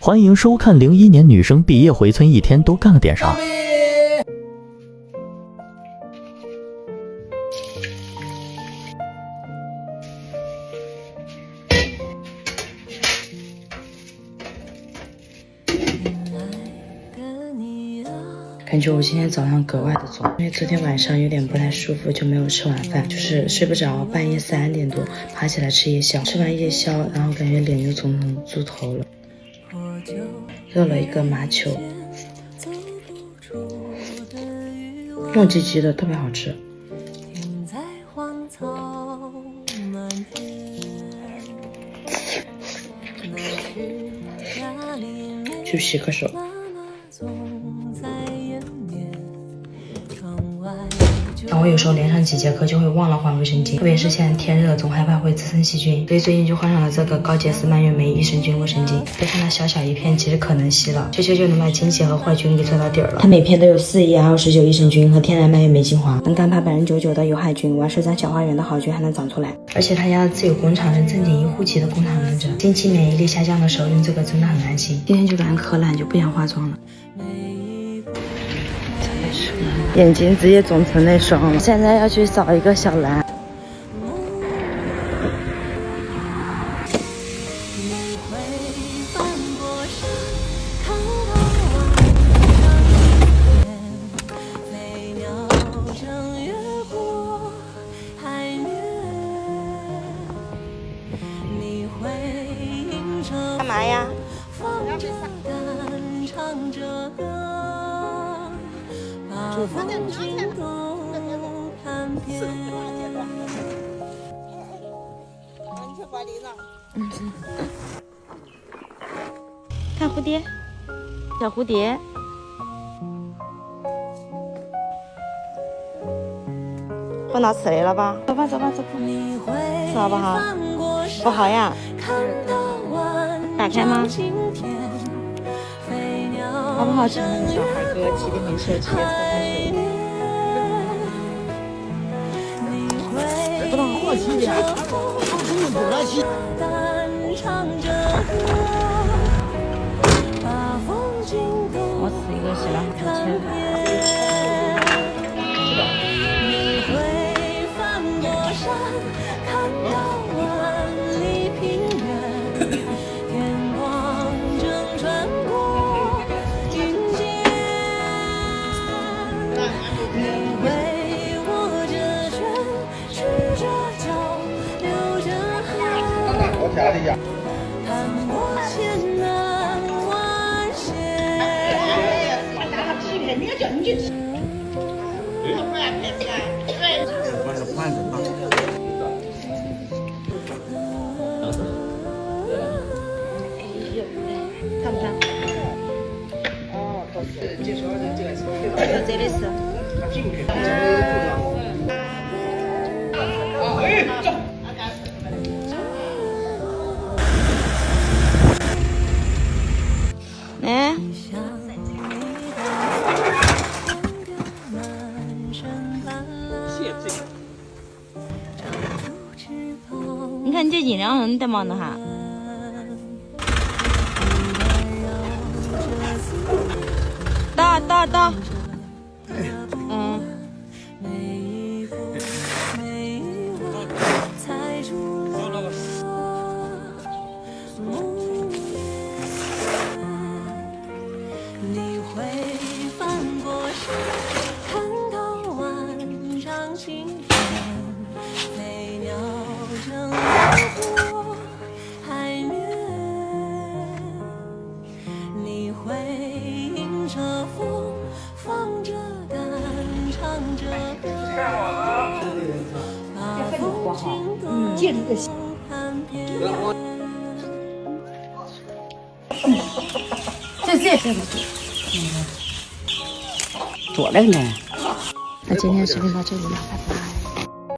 欢迎收看01年女生毕业回村一天都干了点啥。感觉我今天早上格外的早，因为昨天晚上有点不太舒服，就没有吃晚饭，就是睡不着，半夜3点多爬起来吃夜宵，吃完夜宵，然后感觉脸就肿成猪头了，热了一个麻球，糯叽叽的，特别好吃。去洗个手。我有时候连上几节课就会忘了换卫生巾，特别是现在天热，总害怕会滋生细菌，所以最近就换上了这个高洁丝蔓越莓益生菌卫生巾。别看它小小一片，其实可能吸了，就能把精血和坏菌给做到底儿了。它每片都有4亿29益生菌和天然蔓越莓精华，能干趴99%的有害菌，完事咱小花园的好菌还能长出来。而且他家的自有工厂是正经1户籍的工厂认证，近期免疫力下降的时候用这个真的很安心。今天就感觉可懒，就不想化妆了。眼睛直接肿成那双了，现在要去找一个小蓝。干嘛呀？看蝴蝶，小蝴蝶。碰到刺雷了吧？走吧，走吧，走吧，吃好不好？不好呀。打开吗？好不好吃？小孩哥气的没事，直接搓开水。不能客气点，不客气。我吃一个洗了好多钱。看不看？哦，介绍这个这里是。哎，你看你这音量你在忙呢哈？到，借这个。这个左那个呢？那今天视频到这里了，拜拜。